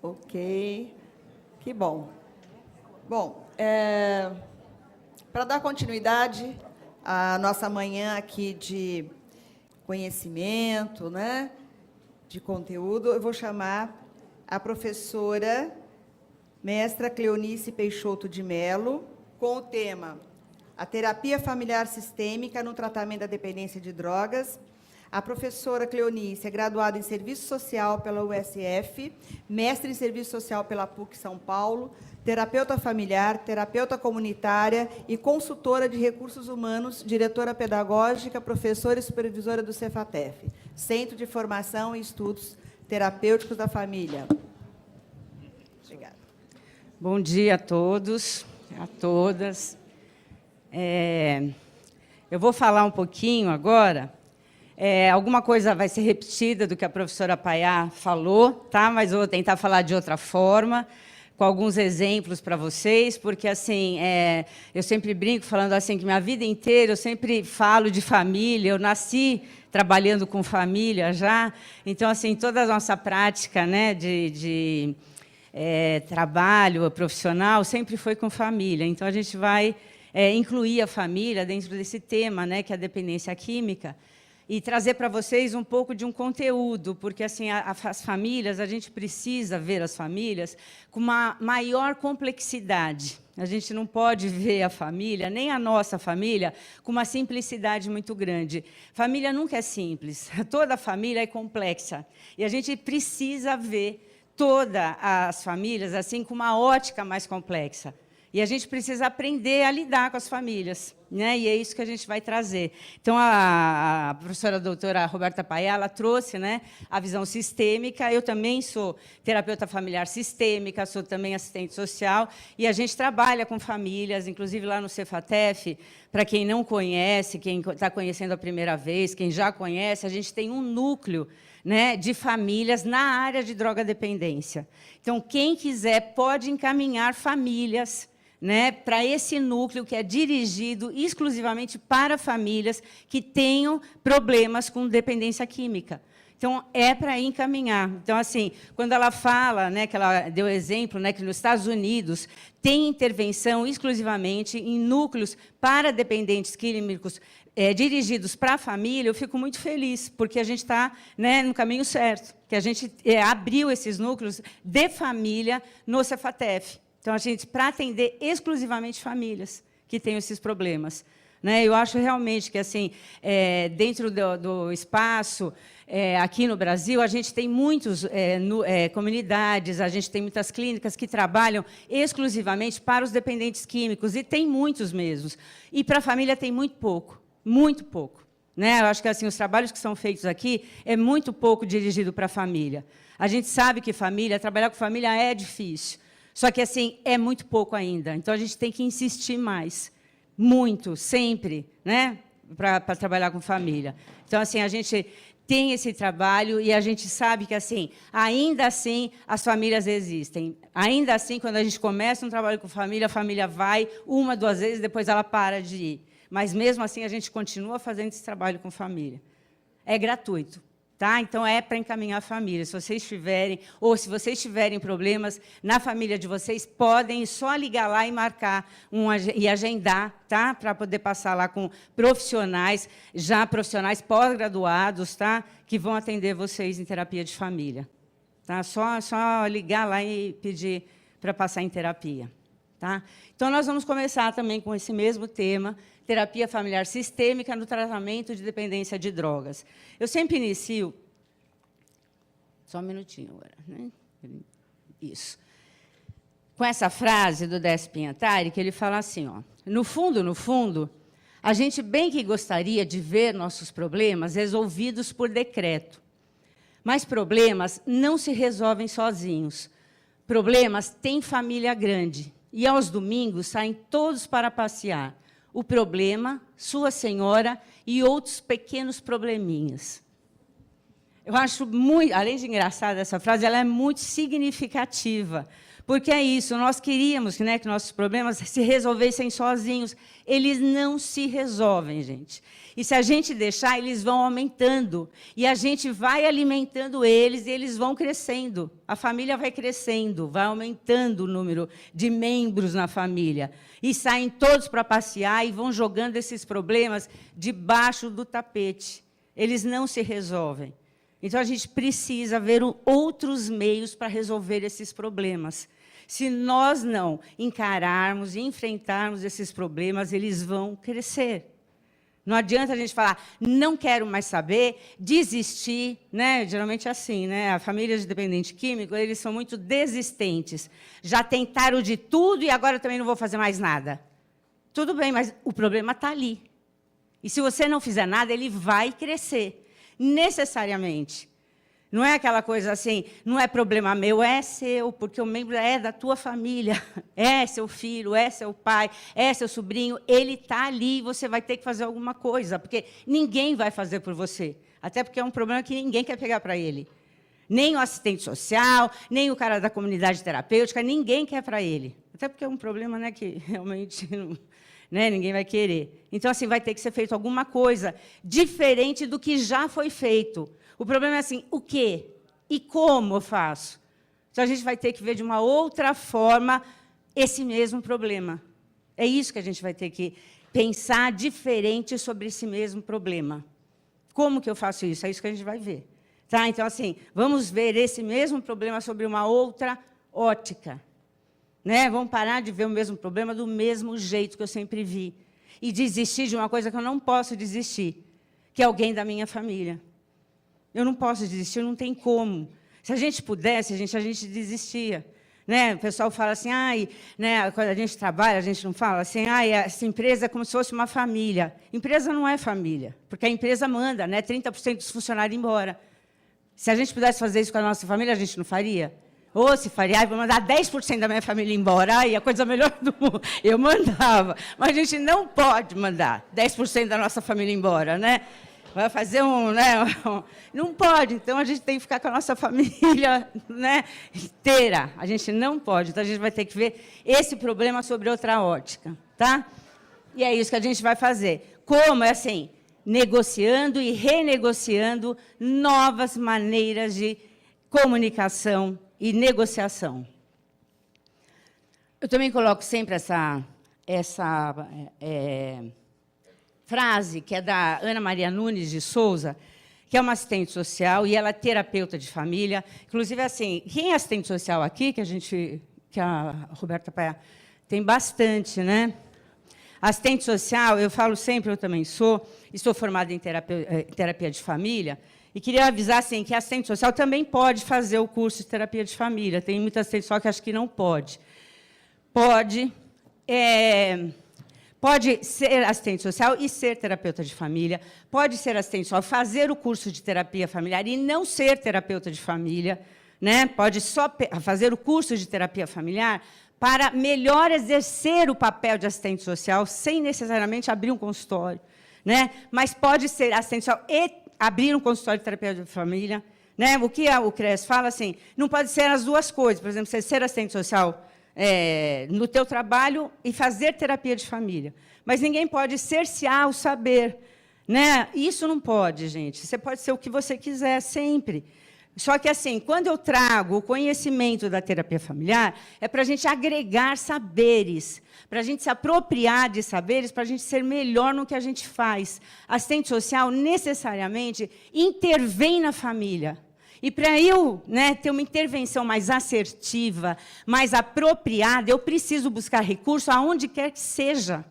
Ok, que bom. Bom, para dar continuidade à nossa manhã aqui de conhecimento, né, de conteúdo, eu vou chamar a professora mestra Cleonice Peixoto de Mello, com o tema A Terapia Familiar Sistêmica no Tratamento da Dependência de Drogas. A professora Cleonice é graduada em Serviço Social pela USF, mestre em Serviço Social pela PUC São Paulo, terapeuta familiar, terapeuta comunitária e consultora de recursos humanos, diretora pedagógica, professora e supervisora do Cefatef, Centro de Formação e Estudos Terapêuticos da Família. Obrigada. Bom dia a todos, a todas. Eu vou falar um pouquinho agora. Alguma coisa vai ser repetida do que a professora Paiá falou, tá? Mas eu vou tentar falar de outra forma, com alguns exemplos para vocês, porque assim, eu sempre brinco falando assim que minha vida inteira eu sempre falo de família, eu nasci trabalhando com família já, então assim, toda a nossa prática, né, de trabalho profissional sempre foi com família, então a gente vai incluir a família dentro desse tema, né, que é a dependência química, e trazer para vocês um pouco de um conteúdo, porque assim, as famílias, a gente precisa ver as famílias com uma maior complexidade. A gente não pode ver a família, nem a nossa família, com uma simplicidade muito grande. Família nunca é simples, toda família é complexa. E a gente precisa ver todas as famílias assim, com uma ótica mais complexa. E a gente precisa aprender a lidar com as famílias, né? E é isso que a gente vai trazer. Então, a professora doutora Roberta Paiá, ela trouxe, né, a visão sistêmica. Eu também sou terapeuta familiar sistêmica, sou também assistente social, e a gente trabalha com famílias, inclusive lá no Cefatef, para quem não conhece, quem está conhecendo a primeira vez, quem já conhece, a gente tem um núcleo, né, de famílias na área de drogadependência. Então, quem quiser pode encaminhar famílias, né, para esse núcleo que é dirigido exclusivamente para famílias que tenham problemas com dependência química. Então, é para encaminhar. Então, assim, quando ela fala, né, que ela deu exemplo, né, que nos Estados Unidos tem intervenção exclusivamente em núcleos para dependentes químicos dirigidos para a família, eu fico muito feliz, porque a gente está, né, no caminho certo, que a gente abriu esses núcleos de família no Cefatef. Então, a gente, para atender exclusivamente famílias que têm esses problemas, né? Eu acho realmente que, assim, dentro do espaço, aqui no Brasil, a gente tem muitas comunidades, a gente tem muitas clínicas que trabalham exclusivamente para os dependentes químicos, e tem muitos mesmos. E para a família tem muito pouco, muito pouco. Né? Eu acho que assim, os trabalhos que são feitos aqui é muito pouco dirigido para a família. A gente sabe que trabalhar com família é difícil. Só que, assim, é muito pouco ainda. Então, a gente tem que insistir mais. Muito, sempre, né? Para trabalhar com família. Então, assim, a gente tem esse trabalho e a gente sabe que, assim, ainda assim, as famílias existem. Ainda assim, quando a gente começa um trabalho com família, a família vai uma, duas vezes, depois ela para de ir. Mas, mesmo assim, a gente continua fazendo esse trabalho com família. É gratuito. Tá? Então, é para encaminhar a família. Se vocês tiverem, ou se vocês tiverem problemas na família de vocês, podem só ligar lá e marcar e agendar, tá? Para poder passar lá com profissionais pós-graduados, tá? Que vão atender vocês em terapia de família. Tá? Só ligar lá e pedir para passar em terapia. Tá? Então, nós vamos começar também com esse mesmo tema, terapia familiar sistêmica no tratamento de dependência de drogas. Eu sempre inicio... Só um minutinho agora. Né? Isso. Com essa frase do Décio Pinhatari, que ele fala assim, ó, no fundo, a gente bem que gostaria de ver nossos problemas resolvidos por decreto. Mas problemas não se resolvem sozinhos. Problemas têm família grande. E, aos domingos, saem todos para passear. O problema, sua senhora e outros pequenos probleminhas. Eu acho muito, além de engraçada essa frase, ela é muito significativa, Porque é isso, nós queríamos, né, que nossos problemas se resolvessem sozinhos. Eles não se resolvem, gente. E se a gente deixar, eles vão aumentando. E a gente vai alimentando eles e eles vão crescendo. A família vai crescendo, vai aumentando o número de membros na família. E saem todos para passear e vão jogando esses problemas debaixo do tapete. Eles não se resolvem. Então, a gente precisa ver outros meios para resolver esses problemas. Se nós não encararmos e enfrentarmos esses problemas, eles vão crescer. Não adianta a gente falar, não quero mais saber, desistir, né? Geralmente é assim, né? A família de dependente químico, eles são muito desistentes. Já tentaram de tudo e agora também não vou fazer mais nada. Tudo bem, mas o problema está ali. E se você não fizer nada, ele vai crescer. Necessariamente. Não é aquela coisa assim, não é problema meu, é seu, porque o membro é da tua família, é seu filho, é seu pai, é seu sobrinho, ele está ali, você vai ter que fazer alguma coisa, porque ninguém vai fazer por você. Até porque é um problema que ninguém quer pegar para ele. Nem o assistente social, nem o cara da comunidade terapêutica, ninguém quer para ele. Até porque é um problema, né, que realmente não... Né? Ninguém vai querer. Então, assim, vai ter que ser feito alguma coisa diferente do que já foi feito. O problema é assim, o quê? E como eu faço? Então, a gente vai ter que ver de uma outra forma esse mesmo problema. É isso que a gente vai ter que pensar diferente sobre esse mesmo problema. Como que eu faço isso? É isso que a gente vai ver. Tá? Então, assim, vamos ver esse mesmo problema sobre uma outra ótica. Né? Vamos parar de ver o mesmo problema do mesmo jeito que eu sempre vi. E desistir de uma coisa que eu não posso desistir, que é alguém da minha família. Eu não posso desistir, não tem como. Se a gente pudesse, a gente desistia. Né? O pessoal fala assim, ai, né, quando a gente trabalha, a gente não fala assim, ai, essa empresa é como se fosse uma família. Empresa não é família, porque a empresa manda, né, 30% dos funcionários embora. Se a gente pudesse fazer isso com a nossa família, a gente não faria? Ou se faria, vou mandar 10% da minha família embora, ai, a coisa melhor do mundo. Eu mandava, mas a gente não pode mandar 10% da nossa família embora, né? Vai fazer não pode, então a gente tem que ficar com a nossa família, né, inteira. A gente não pode, então a gente vai ter que ver esse problema sobre outra ótica, tá? E é isso que a gente vai fazer. Como? É assim, negociando e renegociando novas maneiras de comunicação e negociação. Eu também coloco sempre essa frase, que é da Ana Maria Nunes de Souza, que é uma assistente social e ela é terapeuta de família. Inclusive, assim, quem é assistente social aqui, que a Roberta Paiá tem bastante, né? Assistente social, eu falo sempre, eu também estou formada em terapia de família, e queria avisar assim, que a assistente social também pode fazer o curso de terapia de família. Tem muita assistente social que acho que não pode. Pode ser assistente social e ser terapeuta de família. Pode ser assistente social, fazer o curso de terapia familiar e não ser terapeuta de família. Né? Pode só fazer o curso de terapia familiar para melhor exercer o papel de assistente social, sem necessariamente abrir um consultório. Né? Mas pode ser assistente social e abrir um consultório de terapia de família. Né? O que o CRES fala, assim, não pode ser as duas coisas. Por exemplo, você ser assistente social no teu trabalho e fazer terapia de família. Mas ninguém pode cercear o saber. Né? Isso não pode, gente. Você pode ser o que você quiser, sempre. Só que, assim, quando eu trago o conhecimento da terapia familiar, é para a gente agregar saberes, para a gente se apropriar de saberes, para a gente ser melhor no que a gente faz. Assistente social, necessariamente, intervém na família. E para eu, né, ter uma intervenção mais assertiva, mais apropriada, eu preciso buscar recurso aonde quer que seja.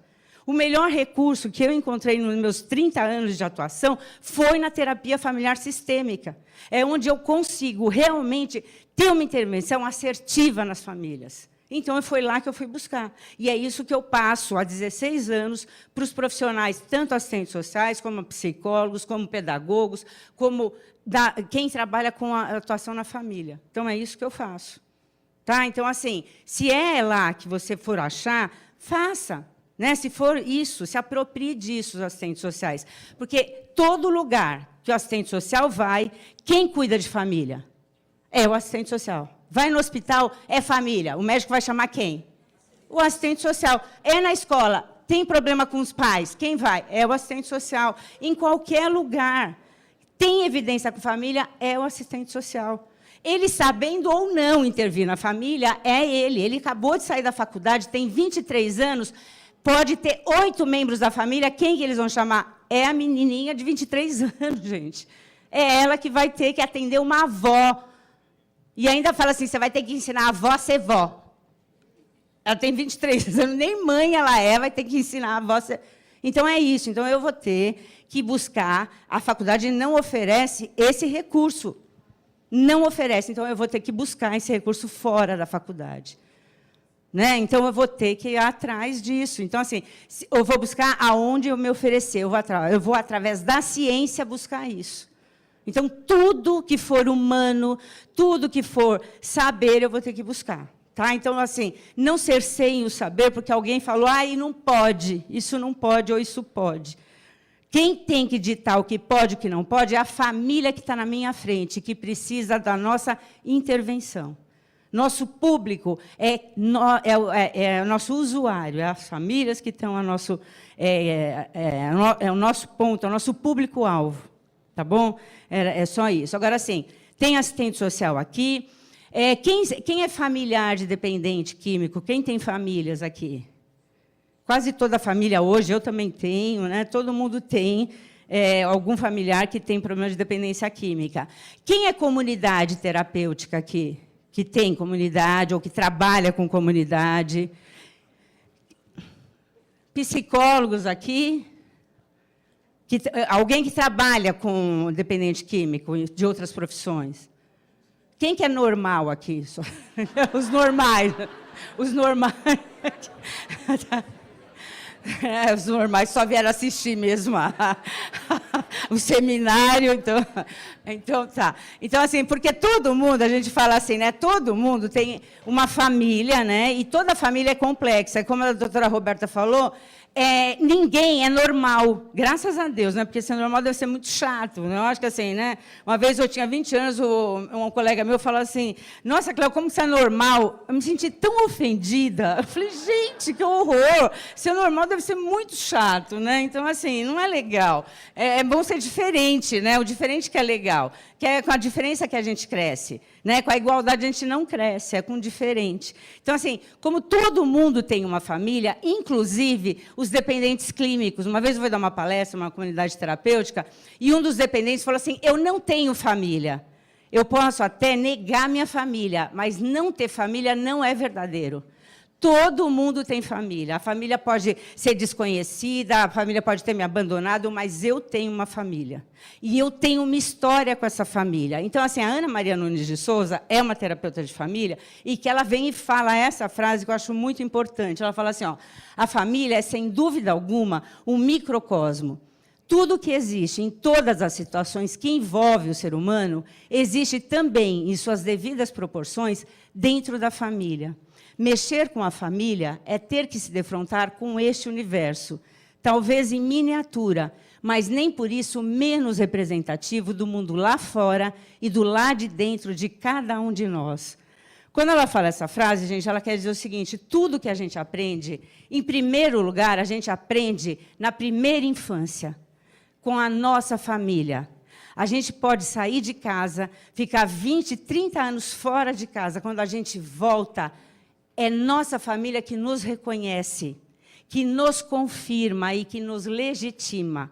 O melhor recurso que eu encontrei nos meus 30 anos de atuação foi na terapia familiar sistêmica. É onde eu consigo realmente ter uma intervenção assertiva nas famílias. Então, foi lá que eu fui buscar. E é isso que eu passo há 16 anos para os profissionais, tanto assistentes sociais, como psicólogos, como pedagogos, como quem trabalha com a atuação na família. Então, é isso que eu faço. Tá? Então, assim, se é lá que você for achar, faça. Né? Se for isso, se aproprie disso, os assistentes sociais. Porque todo lugar que o assistente social vai, quem cuida de família? É o assistente social. Vai no hospital, é família. O médico vai chamar quem? O assistente social. É na escola, tem problema com os pais. Quem vai? É o assistente social. Em qualquer lugar. Tem evidência com família, é o assistente social. Ele, sabendo ou não intervir na família, é ele. Ele acabou de sair da faculdade, tem 23 anos, pode ter 8 membros da família. Quem que eles vão chamar? É a menininha de 23 anos, gente. É ela que vai ter que atender uma avó. E ainda fala assim, você vai ter que ensinar a avó a ser vó. Ela tem 23 anos, nem mãe ela é, vai ter que ensinar a avó a ser... Então, é isso. Então, eu vou ter que buscar... A faculdade não oferece esse recurso. Não oferece, então eu vou ter que buscar esse recurso fora da faculdade. Né? Então, eu vou ter que ir atrás disso. Então, assim, eu vou buscar aonde eu me oferecer. Eu vou, através da ciência, buscar isso. Então, tudo que for humano, tudo que for saber, eu vou ter que buscar. Tá? Então, assim, não cerceiem o saber, porque alguém falou, e não pode, isso não pode, ou isso pode. Quem tem que ditar o que pode e o que não pode é a família que está na minha frente, que precisa da nossa intervenção. Nosso público é o nosso usuário, é as famílias que estão o nosso ponto, é o nosso público-alvo. Tá bom? É só isso. Agora, sim, tem assistente social aqui. Quem é familiar de dependente químico? Quem tem famílias aqui? Quase toda a família hoje, eu também tenho, né? Todo mundo tem algum familiar que tem problema de dependência química. Quem é comunidade terapêutica aqui? Que tem comunidade ou que trabalha com comunidade? Psicólogos aqui? Alguém que trabalha com dependente químico de outras profissões? Quem que é normal aqui? Os normais. Os normais. Os normais só vieram assistir mesmo o seminário. Então, tá. Então, assim, porque todo mundo, a gente fala assim, né? Todo mundo tem uma família, né? E toda família é complexa. Como a doutora Roberta falou, ninguém é normal, graças a Deus, né? Porque ser normal deve ser muito chato. Né? Eu acho que assim, né? Uma vez eu tinha 20 anos, um colega meu falou assim, nossa, Cléo, como você é normal? Eu me senti tão ofendida. Eu falei, gente, que horror! Ser normal deve ser muito chato, né? Então, assim, não é legal. É bom ser diferente, né? O diferente que é legal. Que é com a diferença que a gente cresce. Né? Com a igualdade a gente não cresce, é com o diferente. Então, assim, como todo mundo tem uma família, inclusive os dependentes clínicos. Uma vez eu fui dar uma palestra numa comunidade terapêutica, e um dos dependentes falou assim, eu não tenho família. Eu posso até negar minha família, mas não ter família não é verdadeiro. Todo mundo tem família. A família pode ser desconhecida, a família pode ter me abandonado, mas eu tenho uma família. E eu tenho uma história com essa família. Então, assim, a Ana Maria Nunes de Souza é uma terapeuta de família e que ela vem e fala essa frase que eu acho muito importante. Ela fala assim, a família é, sem dúvida alguma, um microcosmo. Tudo que existe em todas as situações que envolvem o ser humano, existe também, em suas devidas proporções, dentro da família. Mexer com a família é ter que se defrontar com este universo, talvez em miniatura, mas nem por isso menos representativo do mundo lá fora e do lá de dentro de cada um de nós. Quando ela fala essa frase, gente, ela quer dizer o seguinte, tudo que a gente aprende, em primeiro lugar, a gente aprende na primeira infância, com a nossa família. A gente pode sair de casa, ficar 20, 30 anos fora de casa, quando a gente volta, é nossa família que nos reconhece, que nos confirma e que nos legitima.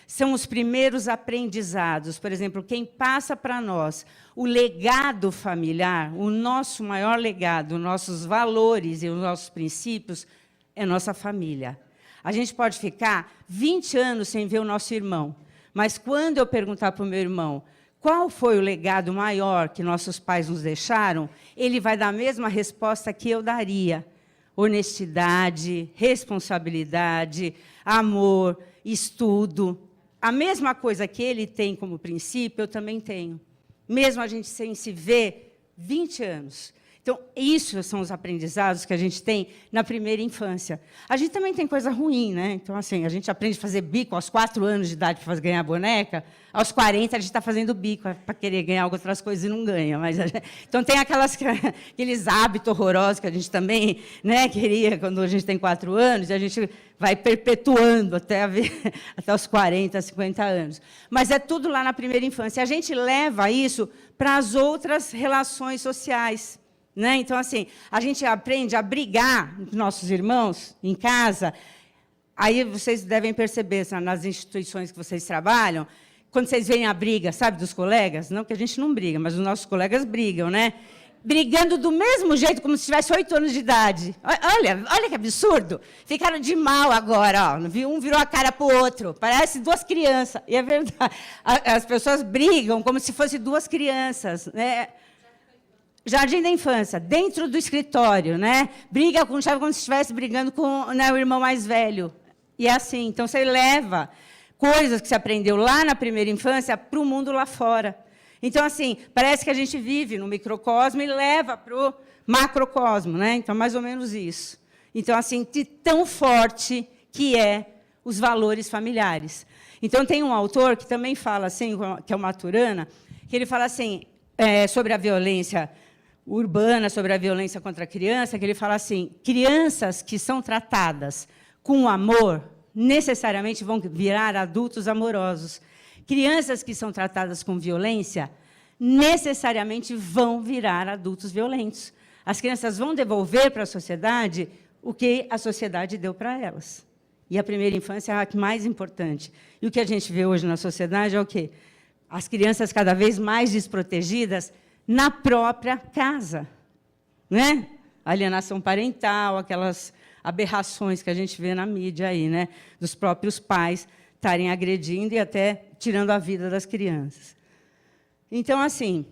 São os primeiros aprendizados. Por exemplo, quem passa para nós o legado familiar, o nosso maior legado, nossos valores e os nossos princípios, é nossa família. A gente pode ficar 20 anos sem ver o nosso irmão, mas quando eu perguntar para o meu irmão qual foi o legado maior que nossos pais nos deixaram, ele vai dar a mesma resposta que eu daria. Honestidade, responsabilidade, amor, estudo. A mesma coisa que ele tem como princípio, eu também tenho. Mesmo a gente sem se ver 20 anos. Então, isso são os aprendizados que a gente tem na primeira infância. A gente também tem coisa ruim, né? Então, assim, a gente aprende a fazer bico aos 4 anos de idade para ganhar boneca, aos 40 a gente está fazendo bico para querer ganhar outras coisas e não ganha. Então, tem aqueles hábitos horrorosos que a gente também, né, queria quando a gente tem 4 anos, e a gente vai perpetuando até os 40, 50 anos. Mas é tudo lá na primeira infância. A gente leva isso para as outras relações sociais. Né? Então, assim, a gente aprende a brigar com nossos irmãos em casa. Aí vocês devem perceber, nas instituições que vocês trabalham, quando vocês veem a briga, sabe, dos colegas, não que a gente não briga, mas os nossos colegas brigam, né? Brigando do mesmo jeito, como se tivesse 8 anos de idade. Olha que absurdo. Ficaram de mal agora. Ó. Um virou a cara para o outro. Parece 2 crianças. E é verdade. As pessoas brigam como se fossem 2 crianças, né? Jardim da infância, dentro do escritório, né? Briga com chave como se estivesse brigando com, né, o irmão mais velho. E é assim. Então, você leva coisas que você aprendeu lá na primeira infância para o mundo lá fora. Então, assim, parece que a gente vive no microcosmo e leva para o macrocosmo, né? Então, mais ou menos isso. Então, assim, de tão forte que é os valores familiares. Então, tem um autor que também fala assim, que é o Maturana, que ele fala assim, sobre a violência urbana, sobre a violência contra a criança, que ele fala assim, crianças que são tratadas com amor, necessariamente vão virar adultos amorosos. Crianças que são tratadas com violência, necessariamente vão virar adultos violentos. As crianças vão devolver para a sociedade o que a sociedade deu para elas. E a primeira infância é a mais importante. E o que a gente vê hoje na sociedade é o quê? As crianças cada vez mais desprotegidas na própria casa, né? Alienação parental, aquelas aberrações que a gente vê na mídia aí, né? Dos próprios pais estarem agredindo e até tirando a vida das crianças. Então, assim,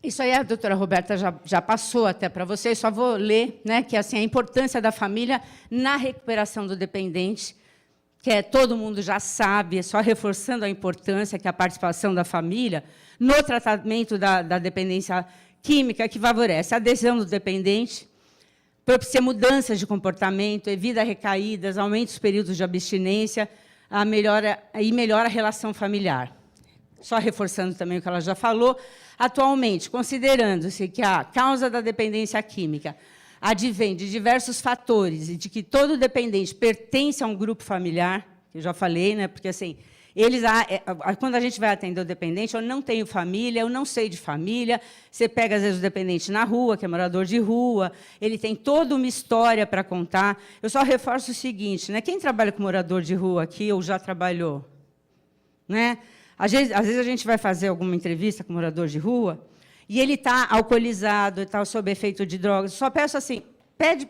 isso aí a doutora Roberta já passou até para vocês, só vou ler, né, que assim, a importância da família na recuperação do dependente, que todo mundo já sabe, é só reforçando a importância que a participação da família no tratamento da dependência química, que favorece a adesão do dependente, propicia mudanças de comportamento, evita recaídas, aumenta os períodos de abstinência, melhora a relação familiar. Só reforçando também o que ela já falou, atualmente, considerando-se que a causa da dependência química advém de diversos fatores e de que todo dependente pertence a um grupo familiar, que eu já falei, né? Porque assim, quando a gente vai atender o dependente, eu não tenho família, eu não sei de família. Você pega, às vezes, o dependente na rua, que é morador de rua, ele tem toda uma história para contar. Eu só reforço o seguinte, né? Quem trabalha com morador de rua aqui ou já trabalhou? Né? Às vezes a gente vai fazer alguma entrevista com morador de rua e ele está alcoolizado, está sob efeito de drogas. Só peço assim,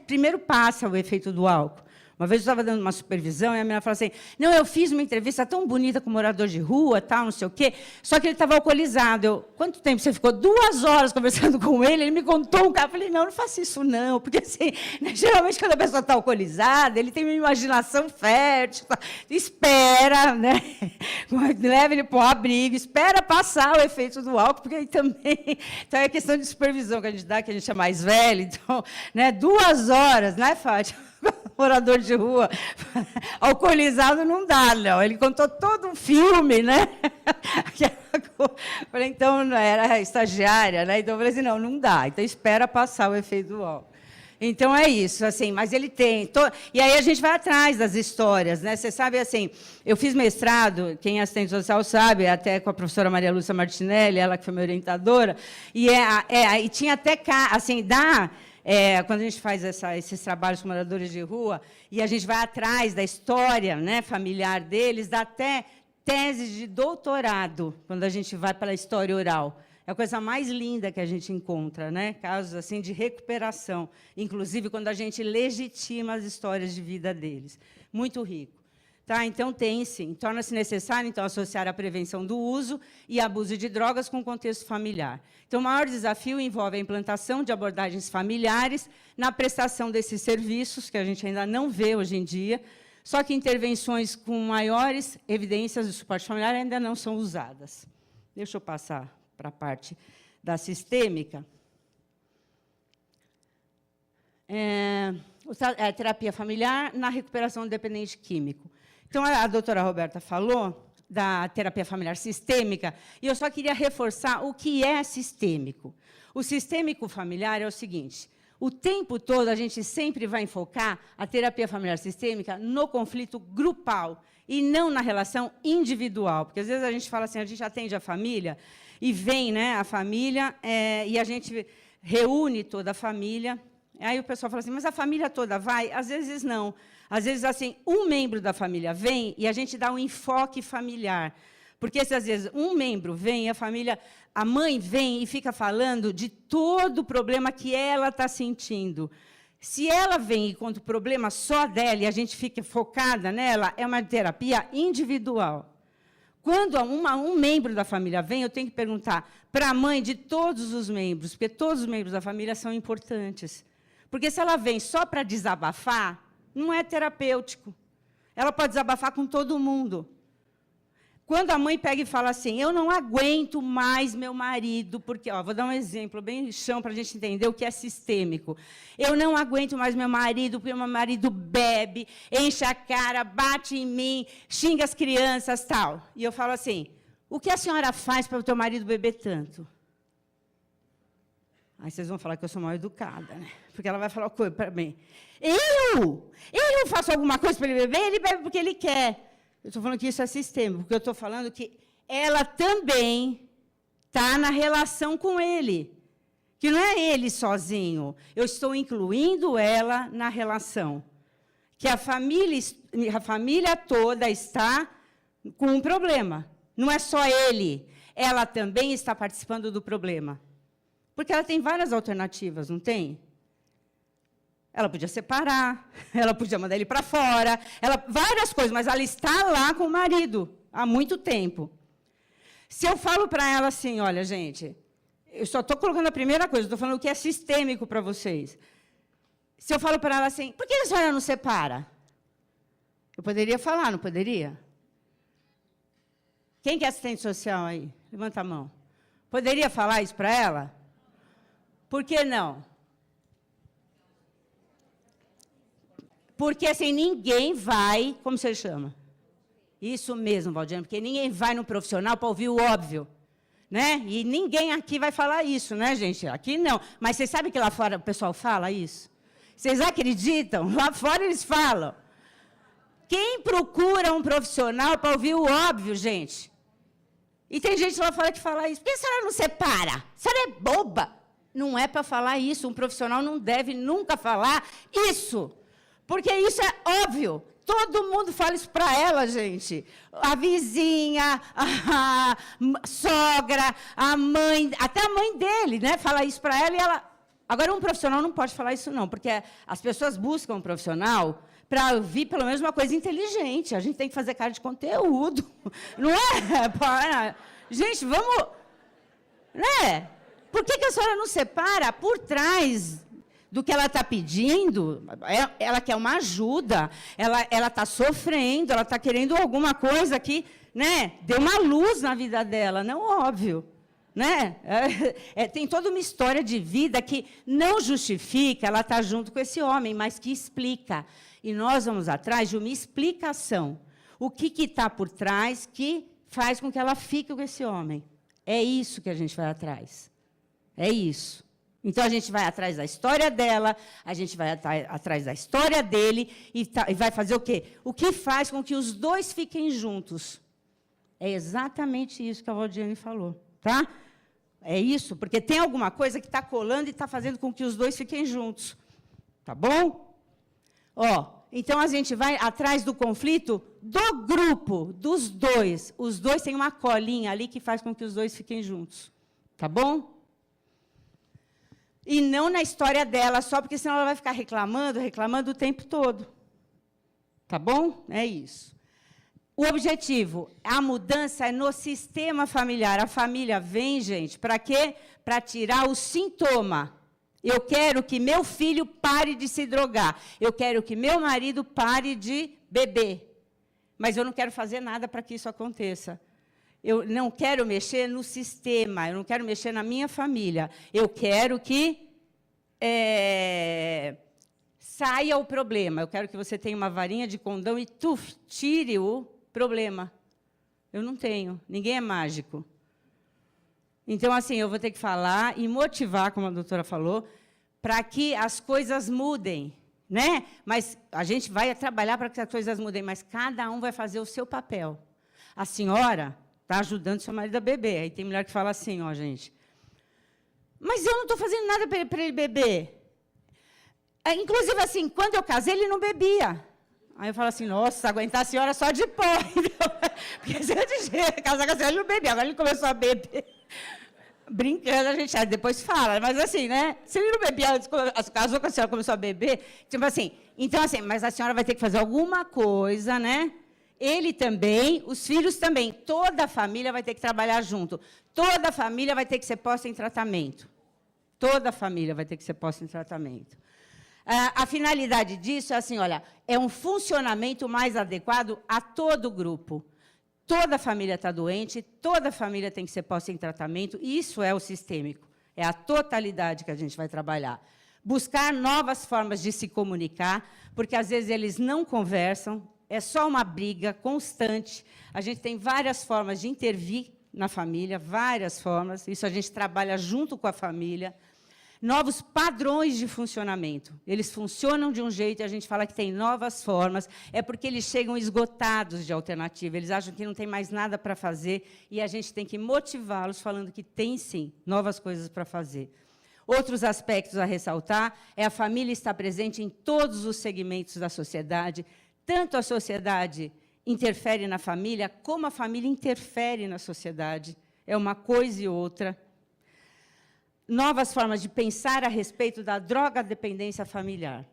primeiro passa o efeito do álcool. Uma vez eu estava dando uma supervisão e a menina falou assim, não, eu fiz uma entrevista tão bonita com um morador de rua, tal, não sei o quê, só que ele estava alcoolizado. Eu, quanto tempo você ficou? 2 horas conversando com ele me contou um cara. Eu falei, não faça isso não, porque assim, né, geralmente quando a pessoa está alcoolizada, ele tem uma imaginação fértil, espera, né, leva ele para um abrigo, espera passar o efeito do álcool, porque aí também, então é questão de supervisão que a gente dá, que a gente é mais velho, então, né, 2 horas, né, Fátima? Morador de rua, alcoolizado não dá, não. Ele contou todo um filme, né? Falei, então, não era estagiária, né? Então, eu falei assim, não dá. Então, espera passar o efeito do álcool. Então, é isso, assim, mas ele tem... E aí a gente vai atrás das histórias, né? Você sabe, assim, eu fiz mestrado, quem é assistente social sabe, até com a professora Maria Lúcia Martinelli, ela que foi minha orientadora, e tinha até, assim, quando a gente faz esses trabalhos com moradores de rua, e a gente vai atrás da história, né, familiar deles, dá até tese de doutorado, quando a gente vai para a história oral. É a coisa mais linda que a gente encontra, né? Casos assim, de recuperação, inclusive quando a gente legitima as histórias de vida deles. Muito rico. Tá? Então, tem sim. Torna-se necessário, então, associar a prevenção do uso e abuso de drogas com o contexto familiar. Então, o maior desafio envolve a implantação de abordagens familiares na prestação desses serviços, que a gente ainda não vê hoje em dia, só que intervenções com maiores evidências de suporte familiar ainda não são usadas. Deixa eu passar para a parte da sistêmica. terapia familiar na recuperação do dependente químico. Então, a doutora Roberta falou da terapia familiar sistêmica, e eu só queria reforçar o que é sistêmico. O sistêmico familiar é o seguinte: o tempo todo a gente sempre vai enfocar a terapia familiar sistêmica no conflito grupal e não na relação individual. Porque, às vezes, a gente fala assim, a gente atende a família e vem, né, a família e a gente reúne toda a família. Aí o pessoal fala assim, mas a família toda vai? Às vezes, não. Às vezes, assim, um membro da família vem e a gente dá um enfoque familiar. Porque, se às vezes, um membro vem, a mãe vem e fica falando de todo o problema que ela está sentindo. Se ela vem e conta o problema só dela e a gente fica focada nela, é uma terapia individual. Quando um membro da família vem, eu tenho que perguntar para a mãe de todos os membros, porque todos os membros da família são importantes. Porque, se ela vem só para desabafar, não é terapêutico. Ela pode desabafar com todo mundo. Quando a mãe pega e fala assim, eu não aguento mais meu marido, porque, vou dar um exemplo bem chão para a gente entender o que é sistêmico. Eu não aguento mais meu marido, porque meu marido bebe, enche a cara, bate em mim, xinga as crianças, tal. E eu falo assim, o que a senhora faz para o teu marido beber tanto? Aí vocês vão falar que eu sou mal educada, né? Porque ela vai falar coisa para mim. Eu faço alguma coisa para ele beber? Ele bebe porque ele quer. Eu estou falando que isso é sistêmico, porque eu estou falando que ela também está na relação com ele. Que não é ele sozinho. Eu estou incluindo ela na relação. Que a família toda está com um problema. Não é só ele. Ela também está participando do problema. Porque ela tem várias alternativas, não tem? Ela podia separar, ela podia mandar ele para fora, várias coisas, mas ela está lá com o marido há muito tempo. Se eu falo para ela assim, olha, gente, eu só estou colocando a primeira coisa, estou falando o que é sistêmico para vocês. Se eu falo para ela assim, por que a senhora não separa? Eu poderia falar, não poderia? Quem que é assistente social aí? Levanta a mão. Poderia falar isso para ela? Por que não? Porque, assim, ninguém vai... Como você chama? Isso mesmo, Valdiane, porque ninguém vai no profissional para ouvir o óbvio. Né? E ninguém aqui vai falar isso, né, gente? Aqui não. Mas vocês sabem que lá fora o pessoal fala isso? Vocês acreditam? Lá fora eles falam. Quem procura um profissional para ouvir o óbvio, gente? E tem gente lá fora que fala isso. Por que a senhora não separa? A senhora é boba. Não é para falar isso. Um profissional não deve nunca falar isso. Porque isso é óbvio. Todo mundo fala isso para ela, gente. A vizinha, a sogra, a mãe, até a mãe dele, né? Fala isso para ela e ela... Agora, um profissional não pode falar isso, não, porque as pessoas buscam um profissional para ouvir pelo menos uma coisa inteligente. A gente tem que fazer cara de conteúdo. Não é? Gente, vamos... Né? Por que a senhora não separa por trás do que ela está pedindo? Ela quer uma ajuda, ela está sofrendo, ela está querendo alguma coisa que, né, dê uma luz na vida dela, não óbvio. Né? Tem toda uma história de vida que não justifica ela estar junto com esse homem, mas que explica. E nós vamos atrás de uma explicação. O que está por trás que faz com que ela fique com esse homem? É isso que a gente vai atrás. É isso. Então, a gente vai atrás da história dela, a gente vai atrás da história dele, e vai fazer o quê? O que faz com que os dois fiquem juntos? É exatamente isso que a Valdiane falou. Tá? É isso, porque tem alguma coisa que está colando e está fazendo com que os dois fiquem juntos. Tá bom? Então, a gente vai atrás do conflito do grupo, dos dois. Os dois têm uma colinha ali que faz com que os dois fiquem juntos. Tá bom? E não na história dela, só porque senão ela vai ficar reclamando o tempo todo. Tá bom? É isso. O objetivo, a mudança é no sistema familiar. A família vem, gente, para quê? Para tirar o sintoma. Eu quero que meu filho pare de se drogar. Eu quero que meu marido pare de beber. Mas eu não quero fazer nada para que isso aconteça. Eu não quero mexer no sistema, eu não quero mexer na minha família. Eu quero que saia o problema. Eu quero que você tenha uma varinha de condão e tire o problema. Eu não tenho, ninguém é mágico. Então, assim, eu vou ter que falar e motivar, como a doutora falou, para que as coisas mudem, né? Mas a gente vai trabalhar para que as coisas mudem, mas cada um vai fazer o seu papel. A senhora está ajudando seu marido a beber. Aí tem mulher que fala assim, ó, gente, mas eu não estou fazendo nada para ele beber. Inclusive, assim, quando eu casei, ele não bebia. Aí eu falo assim, nossa, aguentar a senhora só de pó. Porque se eu casar com a senhora, ele não bebia. Agora ele começou a beber. Brincando, a gente depois fala. Mas assim, né? Se ele não bebia, casou com a senhora, começou a beber. Tipo assim, então assim, mas a senhora vai ter que fazer alguma coisa, né? Ele também, os filhos também. Toda a família vai ter que trabalhar junto. Toda a família vai ter que ser posta em tratamento. Toda a família vai ter que ser posta em tratamento. A finalidade disso é assim, olha, é um funcionamento mais adequado a todo o grupo. Toda a família está doente, toda a família tem que ser posta em tratamento, e isso é o sistêmico. É a totalidade que a gente vai trabalhar. Buscar novas formas de se comunicar, porque às vezes eles não conversam, é só uma briga constante. A gente tem várias formas de intervir na família, várias formas, isso a gente trabalha junto com a família. Novos padrões de funcionamento. Eles funcionam de um jeito e a gente fala que tem novas formas, é porque eles chegam esgotados de alternativa, eles acham que não tem mais nada para fazer e a gente tem que motivá-los falando que tem, sim, novas coisas para fazer. Outros aspectos a ressaltar é a família estar presente em todos os segmentos da sociedade, tanto a sociedade interfere na família, como a família interfere na sociedade. É uma coisa e outra. Novas formas de pensar a respeito da droga-dependência familiar.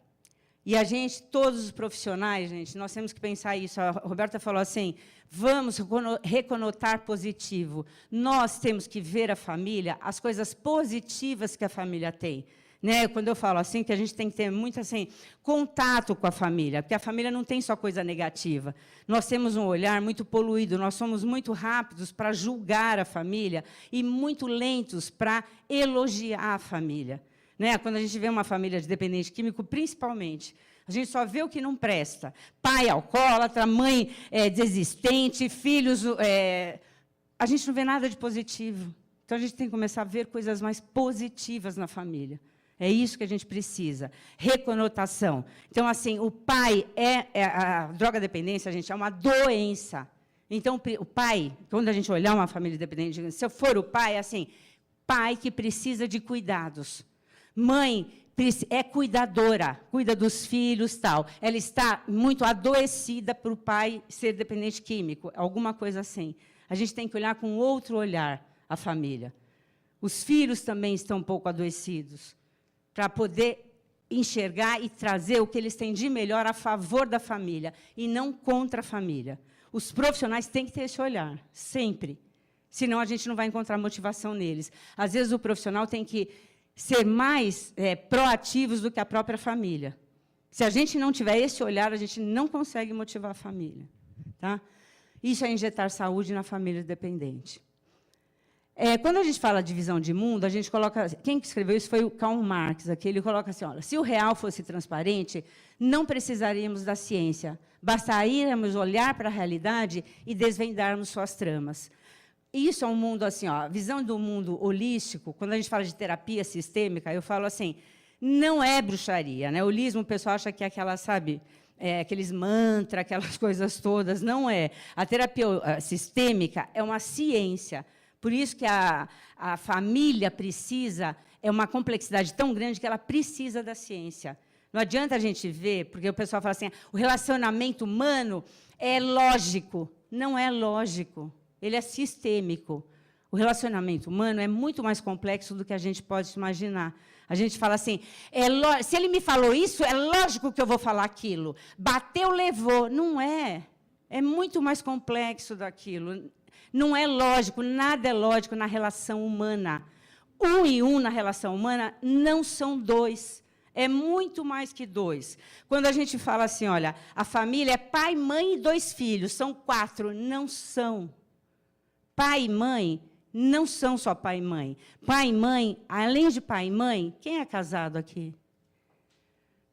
E a gente, todos os profissionais, gente, nós temos que pensar isso. A Roberta falou assim, vamos reconotar positivo. Nós temos que ver a família, as coisas positivas que a família tem. Né? Quando eu falo assim, que a gente tem que ter muito assim, contato com a família, porque a família não tem só coisa negativa. Nós temos um olhar muito poluído, nós somos muito rápidos para julgar a família e muito lentos para elogiar a família. Né? Quando a gente vê uma família de dependente químico, principalmente, a gente só vê o que não presta. Pai alcoólatra, mãe desistente, filhos... a gente não vê nada de positivo. Então, a gente tem que começar a ver coisas mais positivas na família. É isso que a gente precisa. Reconotação. Então, assim, o pai a droga-dependência, gente, é uma doença. Então, o pai, quando a gente olhar uma família dependente, se eu for o pai, é assim, pai que precisa de cuidados. Mãe é cuidadora, cuida dos filhos, tal. Ela está muito adoecida para o pai ser dependente químico, alguma coisa assim. A gente tem que olhar com outro olhar a família. Os filhos também estão um pouco adoecidos, para poder enxergar e trazer o que eles têm de melhor a favor da família, e não contra a família. Os profissionais têm que ter esse olhar, sempre. Senão, a gente não vai encontrar motivação neles. Às vezes, o profissional tem que ser mais proativos do que a própria família. Se a gente não tiver esse olhar, a gente não consegue motivar a família. Tá? Isso é injetar saúde na família dependente. Quando a gente fala de visão de mundo, a gente coloca... Quem escreveu isso foi o Karl Marx. Aqui ele coloca assim, olha, se o real fosse transparente, não precisaríamos da ciência. Bastaríamos olhar para a realidade e desvendarmos suas tramas. Isso é um mundo assim, ó, a visão do mundo holístico, quando a gente fala de terapia sistêmica, eu falo assim, não é bruxaria. Né? Holismo, o pessoal acha que é aquela, sabe... aqueles mantras, aquelas coisas todas. Não é. A terapia sistêmica é uma ciência. Por isso que a família precisa, é uma complexidade tão grande que ela precisa da ciência. Não adianta a gente ver, porque o pessoal fala assim, o relacionamento humano é lógico. Não é lógico, ele é sistêmico. O relacionamento humano é muito mais complexo do que a gente pode imaginar. A gente fala assim, se ele me falou isso, é lógico que eu vou falar aquilo. Bateu, levou. Não é. É muito mais complexo daquilo. Não é lógico, nada é lógico na relação humana. 1 e 1 na relação humana não são 2. É muito mais que 2. Quando a gente fala assim, olha, a família é pai, mãe e 2 filhos, são 4. Não são. Pai e mãe não são só pai e mãe. Pai e mãe, além de pai e mãe, quem é casado aqui?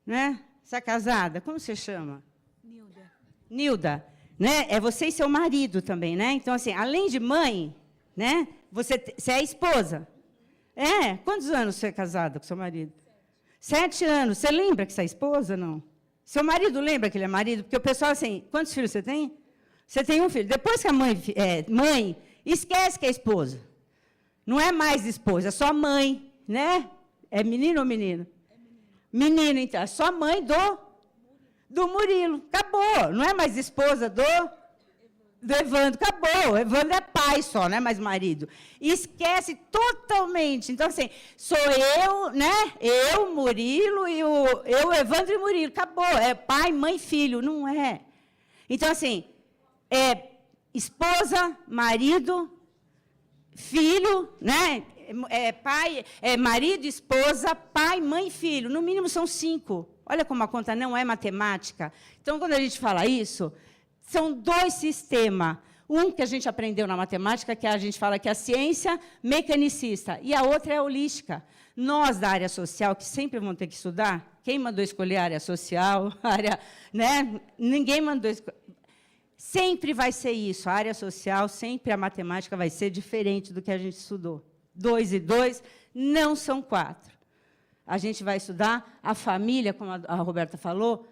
Né? Você é casada? Como você chama? Nilda. Nilda, né? É você e seu marido também, né? Então, assim, além de mãe, né? Você é esposa. É? Quantos anos você é casada com seu marido? 7 anos. Você lembra que você é esposa, não? Seu marido lembra que ele é marido? Porque o pessoal, assim, quantos filhos você tem? Você tem um filho. Depois que a mãe é mãe, esquece que é esposa. Não é mais esposa, é só mãe, né? É menino ou menino? É menino. Menino, então. É só mãe do Murilo. Acabou. Não é mais esposa do Evandro. Acabou. O Evandro é pai só, não é mais marido. Esquece totalmente. Então, assim, sou eu, né? Eu, Murilo, e eu, Evandro e Murilo. Acabou. É pai, mãe, filho. Não é. Então, assim, é esposa, marido, filho, né? Pai, marido, esposa, pai, mãe e filho. No mínimo são 5. Olha como a conta não é matemática. Então, quando a gente fala isso, são 2 sistemas. Um que a gente aprendeu na matemática, que a gente fala que é a ciência mecanicista, e a outra é a holística. Nós, da área social, que sempre vão ter que estudar, quem mandou escolher a área social, área, né? Ninguém mandou escolher. Sempre vai ser isso. A área social, sempre a matemática vai ser diferente do que a gente estudou. 2 e 2 não são 4. A gente vai estudar a família, como a Roberta falou,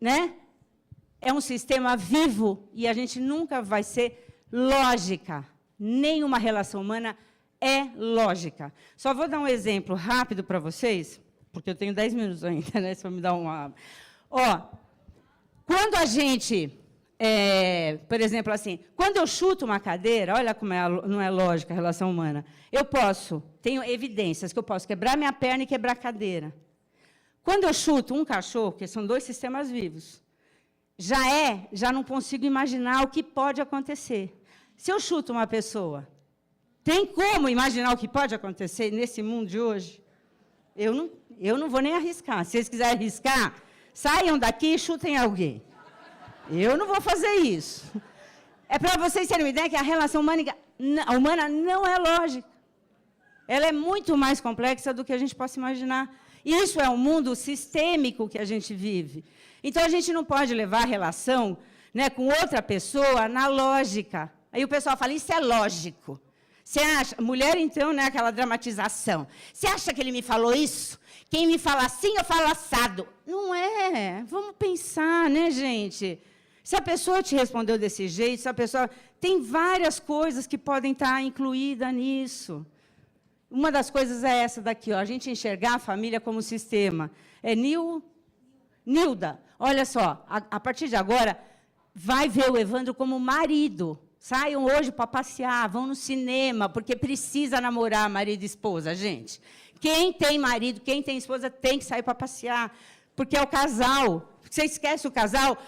né? É um sistema vivo e a gente nunca vai ser lógica. Nenhuma relação humana é lógica. Só vou dar um exemplo rápido para vocês, porque eu tenho 10 minutos ainda, né? Se eu me dar uma... Quando a gente, por exemplo, assim, quando eu chuto uma cadeira, olha como não é lógica a relação humana, tenho evidências que eu posso quebrar minha perna e quebrar a cadeira. Quando eu chuto um cachorro, que são 2 sistemas vivos, já não consigo imaginar o que pode acontecer. Se eu chuto uma pessoa, tem como imaginar o que pode acontecer nesse mundo de hoje? Eu não vou nem arriscar. Se vocês quiserem arriscar, saiam daqui e chutem alguém. Eu não vou fazer isso. É para vocês terem uma ideia que a relação humana não é lógica. Ela é muito mais complexa do que a gente possa imaginar. Isso é um mundo sistêmico que a gente vive. Então, a gente não pode levar a relação, né, com outra pessoa na lógica. Aí o pessoal fala, isso é lógico. Você acha? Mulher, então, né, aquela dramatização. Você acha que ele me falou isso? Quem me fala assim, eu falo assado. Não é. Vamos pensar, né, gente? Se a pessoa te respondeu desse jeito, se a pessoa... Tem várias coisas que podem estar incluídas nisso. Uma das coisas é essa daqui, ó, a gente enxergar a família como sistema. Nilda, olha só, a partir de agora, vai ver o Evandro como marido. Saiam hoje para passear, vão no cinema, porque precisa namorar marido e esposa, gente. Quem tem marido, quem tem esposa, tem que sair para passear, porque é o casal. Você esquece o casal?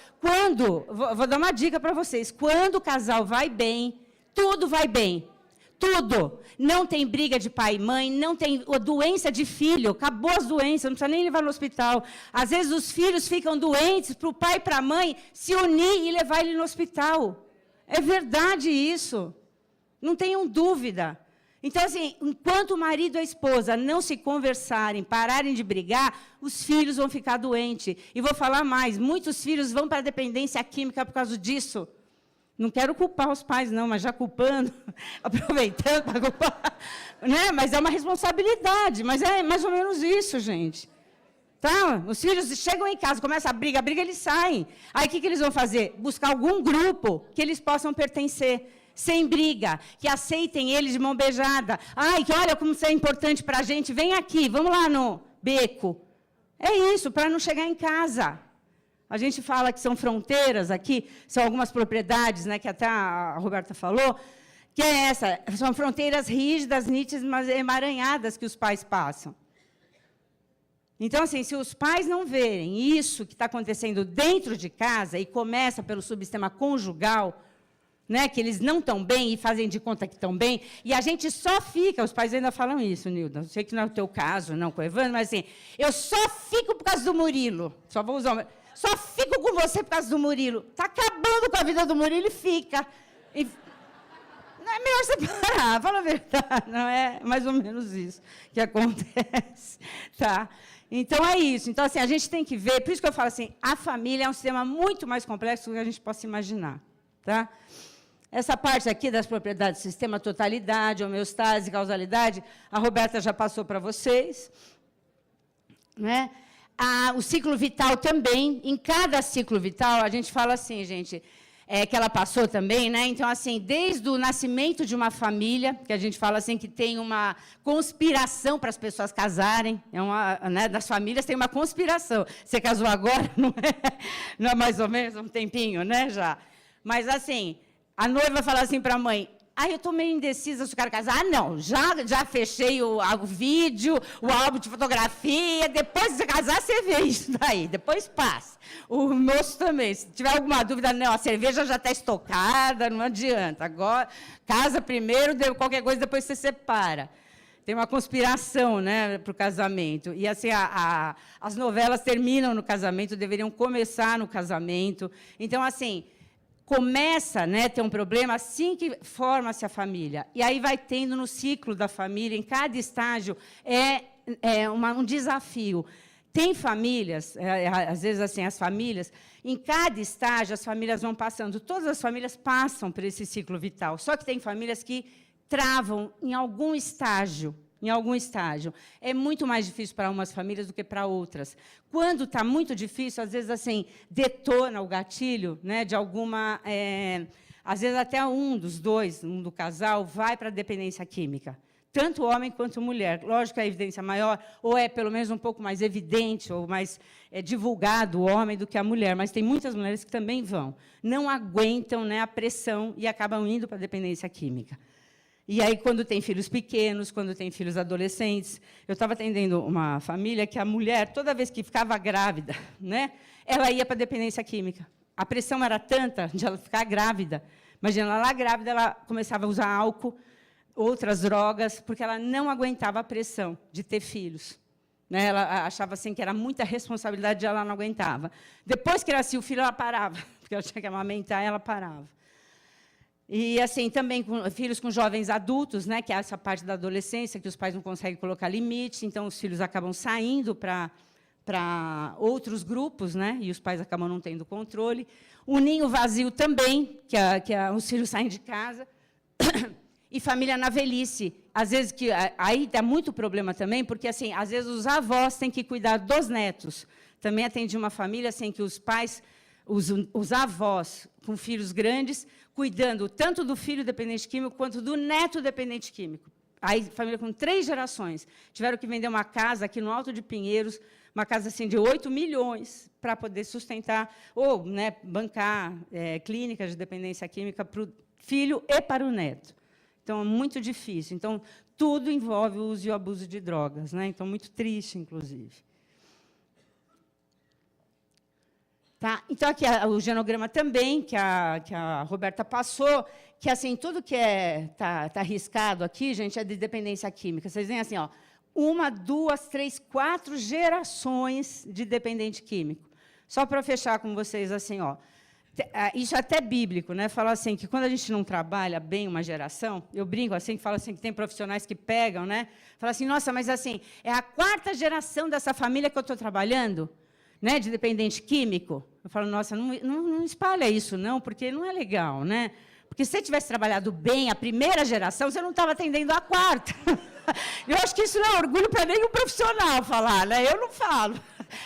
Vou dar uma dica para vocês, quando o casal vai bem, tudo vai bem. Tudo. Não tem briga de pai e mãe, não tem doença de filho, acabou as doenças, não precisa nem levar no hospital. Às vezes os filhos ficam doentes para o pai e para a mãe se unir e levar ele no hospital. É verdade isso. Não tenham dúvida. Então, assim, enquanto o marido e a esposa não se conversarem, pararem de brigar, os filhos vão ficar doentes. E vou falar mais, muitos filhos vão para a dependência química por causa disso. Não quero culpar os pais, não, mas já culpando, aproveitando para culpar, né? Mas é uma responsabilidade, mas é mais ou menos isso, gente. Tá? Os filhos chegam em casa, começa a briga, eles saem. Aí o que eles vão fazer? Buscar algum grupo que eles possam pertencer, sem briga, que aceitem eles de mão beijada. Ai, que olha como isso é importante para a gente, vem aqui, vamos lá no beco. É isso, para não chegar em casa. A gente fala que são fronteiras aqui, são algumas propriedades, né, que até a Roberta falou, que é essa, são fronteiras rígidas, nítidas, mas emaranhadas que os pais passam. Então, assim, se os pais não verem isso que está acontecendo dentro de casa, e começa pelo subsistema conjugal, né, que eles não estão bem e fazem de conta que estão bem, e a gente só fica, os pais ainda falam isso, Nilda, eu sei que não é o teu caso, não com o Evandro, mas assim, eu só fico por causa do Murilo, só vou usar só fico com você por causa do Murilo. Está acabando com a vida do Murilo e fica. Não é melhor separar, fala a verdade. Não é mais ou menos isso que acontece. Tá? Então, é isso. Então, assim, a gente tem que ver, por isso que eu falo assim, a família é um sistema muito mais complexo do que a gente possa imaginar. Tá? Essa parte aqui das propriedades, sistema totalidade, homeostase, causalidade, a Roberta já passou para vocês. Né? O ciclo vital também, em cada ciclo vital, a gente fala assim, gente, que ela passou também, né? Então, assim, desde o nascimento de uma família, que a gente fala assim, que tem uma conspiração para as pessoas casarem, né, das famílias tem uma conspiração. Você casou agora, não é mais ou menos um tempinho, né, já? Mas, assim, a noiva fala assim para a mãe, eu estou meio indecisa se eu quero casar. Não, já fechei o vídeo, o álbum de fotografia, depois de você casar, você vê isso daí, depois passa. O moço também, se tiver alguma dúvida, não, a cerveja já está estocada, não adianta. Agora, casa primeiro, qualquer coisa, depois você separa. Tem uma conspiração, né, para o casamento. E, assim, as novelas terminam no casamento, deveriam começar no casamento. Então, assim, começa, né, a ter um problema assim que forma-se a família. E aí vai tendo no ciclo da família, em cada estágio, um desafio. Tem famílias, às vezes, assim, as famílias, em cada estágio, as famílias vão passando. Todas as famílias passam por esse ciclo vital. Só que tem famílias que travam em algum estágio. É muito mais difícil para umas famílias do que para outras. Quando está muito difícil, às vezes, assim, detona o gatilho, né, de alguma... às vezes, até um dos dois, do casal, vai para a dependência química. Tanto o homem quanto a mulher. Lógico que a evidência maior, ou é pelo menos um pouco mais evidente, ou mais divulgado o homem do que a mulher, mas tem muitas mulheres que também vão. Não aguentam, né, a pressão e acabam indo para a dependência química. E aí, quando tem filhos pequenos, quando tem filhos adolescentes... Eu estava atendendo uma família que a mulher, toda vez que ficava grávida, né, ela ia para a dependência química. A pressão era tanta de ela ficar grávida. Imagina, ela lá grávida, ela começava a usar álcool, outras drogas, porque ela não aguentava a pressão de ter filhos. Né? Ela achava assim, que era muita responsabilidade e ela não aguentava. Depois que nascia o filho, ela parava, porque ela tinha que amamentar, ela parava. E, assim, também com filhos com jovens adultos, né, que é essa parte da adolescência, que os pais não conseguem colocar limites, então os filhos acabam saindo para outros grupos, né, e os pais acabam não tendo controle. O ninho vazio também, que os filhos saem de casa. E família na velhice. Às vezes, aí dá muito problema também, porque, assim, às vezes, os avós têm que cuidar dos netos. Também atendi uma família assim, que os pais... Os avós com filhos grandes, cuidando tanto do filho dependente químico quanto do neto dependente químico. Aí, família com 3 gerações. Tiveram que vender uma casa aqui no Alto de Pinheiros, uma casa assim, de 8 milhões, para poder sustentar, ou, né, bancar clínicas de dependência química para o filho e para o neto. Então, é muito difícil. Então, tudo envolve o uso e o abuso de drogas. Né? Então, muito triste, inclusive. Tá? Então, aqui o genograma também, que a Roberta passou, que, assim, tudo que tá arriscado aqui, gente, é de dependência química. Vocês veem assim, ó, 1, 2, 3, 4 gerações de dependente químico. Só para fechar com vocês, assim, ó, isso é até bíblico, né? Fala assim, que quando a gente não trabalha bem uma geração, eu brinco assim, que fala assim, que tem profissionais que pegam, né? Fala assim, nossa, mas assim, é a 4ª geração dessa família que eu estou trabalhando, né, de dependente químico. Eu falo, nossa, não espalha isso, não, porque não é legal, né? Porque se você tivesse trabalhado bem a 1ª geração, você não estava atendendo a 4ª. Eu acho que isso não é orgulho para nenhum profissional falar, né? Eu não falo.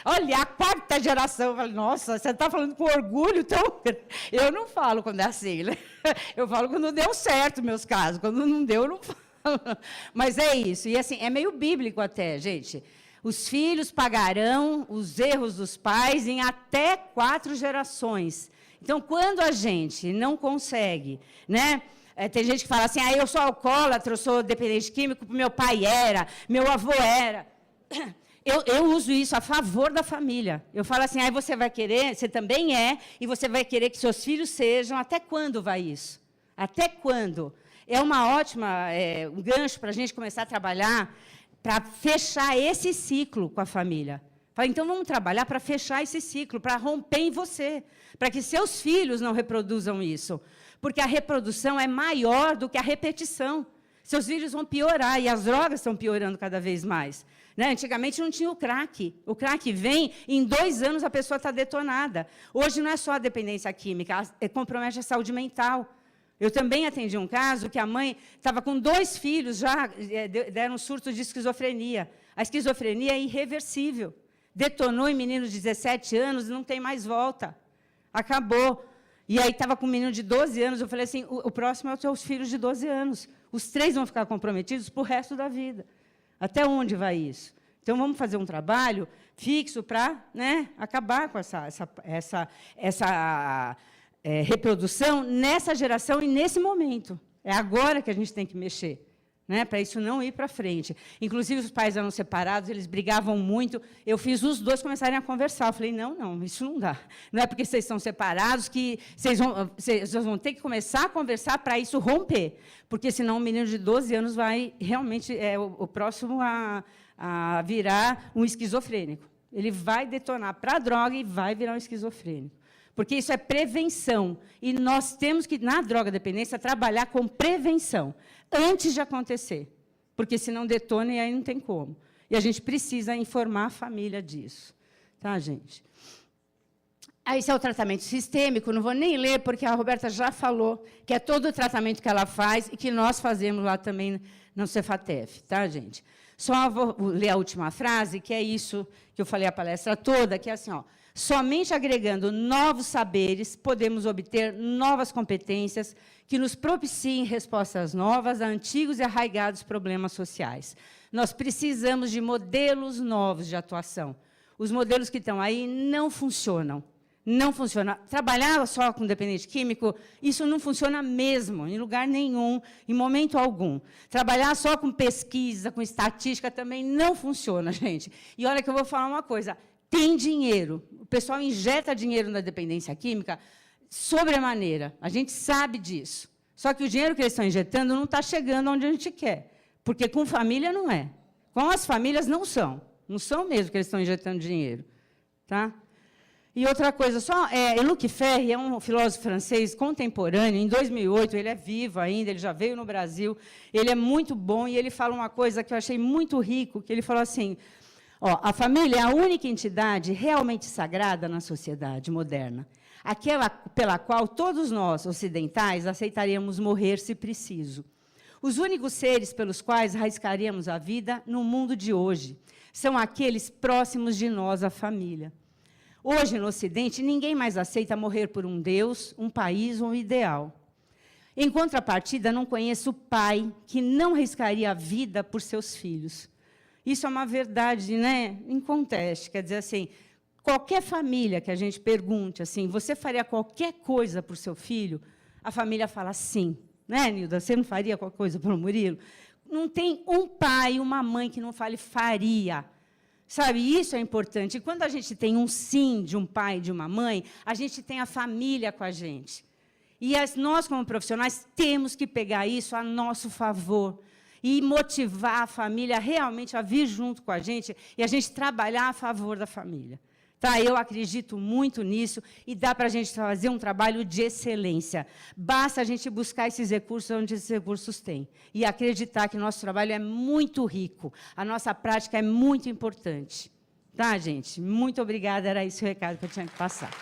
Olha, a 4ª geração, eu falo, nossa, você está falando com orgulho, então eu não falo quando é assim, né? Eu falo quando deu certo, meus casos. Quando não deu, eu não falo. Mas é isso. E, assim, é meio bíblico até, gente. Os filhos pagarão os erros dos pais em até 4 gerações. Então, quando a gente não consegue, né? Tem gente que fala assim, eu sou alcoólatra, eu sou dependente químico, meu pai era, meu avô era. Eu uso isso a favor da família. Eu falo assim, você vai querer, você também é, e você vai querer que seus filhos sejam. Até quando vai isso? Até quando? É uma ótima um gancho para a gente começar a trabalhar para fechar esse ciclo com a família. Então, vamos trabalhar para fechar esse ciclo, para romper em você, para que seus filhos não reproduzam isso. Porque a reprodução é maior do que a repetição. Seus filhos vão piorar, e as drogas estão piorando cada vez mais. Né? Antigamente não tinha o crack. O crack vem, em 2 anos a pessoa está detonada. Hoje não é só a dependência química, compromete a saúde mental. Eu também atendi um caso que a mãe estava com 2 filhos, já deram um surto de esquizofrenia. A esquizofrenia é irreversível. Detonou em menino de 17 anos, não tem mais volta. Acabou. E aí estava com um menino de 12 anos, eu falei assim, o próximo é os seus filhos de 12 anos. Os 3 vão ficar comprometidos para o resto da vida. Até onde vai isso? Então, vamos fazer um trabalho fixo para, né, acabar com essa reprodução nessa geração e nesse momento. É agora que a gente tem que mexer. Né, para isso não ir para frente. Inclusive, os pais eram separados, eles brigavam muito. Eu fiz os 2 começarem a conversar. Eu falei, não, isso não dá. Não é porque vocês estão separados que vocês vão ter que começar a conversar para isso romper. Porque, senão, um menino de 12 anos vai realmente, o próximo a virar um esquizofrênico. Ele vai detonar para a droga e vai virar um esquizofrênico. Porque isso é prevenção. E nós temos que, na droga-dependência, trabalhar com prevenção, antes de acontecer. Porque, senão, detona e aí não tem como. E a gente precisa informar a família disso. Tá, gente? Esse é o tratamento sistêmico, não vou nem ler, porque a Roberta já falou, que é todo o tratamento que ela faz e que nós fazemos lá também no Cefatef. Tá, gente? Só vou ler a última frase, que é isso que eu falei a palestra toda, que é assim, ó, somente agregando novos saberes, podemos obter novas competências que nos propiciem respostas novas a antigos e arraigados problemas sociais. Nós precisamos de modelos novos de atuação. Os modelos que estão aí não funcionam. Não funciona. Trabalhar só com dependente químico, isso não funciona mesmo, em lugar nenhum, em momento algum. Trabalhar só com pesquisa, com estatística, também não funciona, gente. E olha que eu vou falar uma coisa, tem dinheiro. O pessoal injeta dinheiro na dependência química sobremaneira. A gente sabe disso. Só que o dinheiro que eles estão injetando não está chegando onde a gente quer. Porque com família não é. Com as famílias não são. Não são mesmo que eles estão injetando dinheiro. Tá? E outra coisa, Luc Ferry é um filósofo francês contemporâneo, em 2008, ele é vivo ainda, ele já veio no Brasil, ele é muito bom, e ele fala uma coisa que eu achei muito rico, que ele falou assim, ó, a família é a única entidade realmente sagrada na sociedade moderna, aquela pela qual todos nós, ocidentais, aceitaríamos morrer se preciso. Os únicos seres pelos quais arriscaríamos a vida no mundo de hoje são aqueles próximos de nós, a família. Hoje, no Ocidente, ninguém mais aceita morrer por um Deus, um país ou um ideal. Em contrapartida, não conheço pai que não arriscaria a vida por seus filhos. Isso é uma verdade, né? Inconteste. Quer dizer assim, qualquer família que a gente pergunte assim, você faria qualquer coisa por seu filho? A família fala sim. Né, Nilda? Você não faria qualquer coisa para o Murilo? Não tem um pai, uma mãe que não fale faria. Sabe, isso é importante. E quando a gente tem um sim de um pai e de uma mãe, a gente tem a família com a gente. E nós, como profissionais, temos que pegar isso a nosso favor e motivar a família realmente a vir junto com a gente e a gente trabalhar a favor da família. Tá, eu acredito muito nisso e dá para a gente fazer um trabalho de excelência. Basta a gente buscar esses recursos onde esses recursos têm. E acreditar que o nosso trabalho é muito rico, a nossa prática é muito importante. Tá, gente? Muito obrigada, era esse o recado que eu tinha que passar.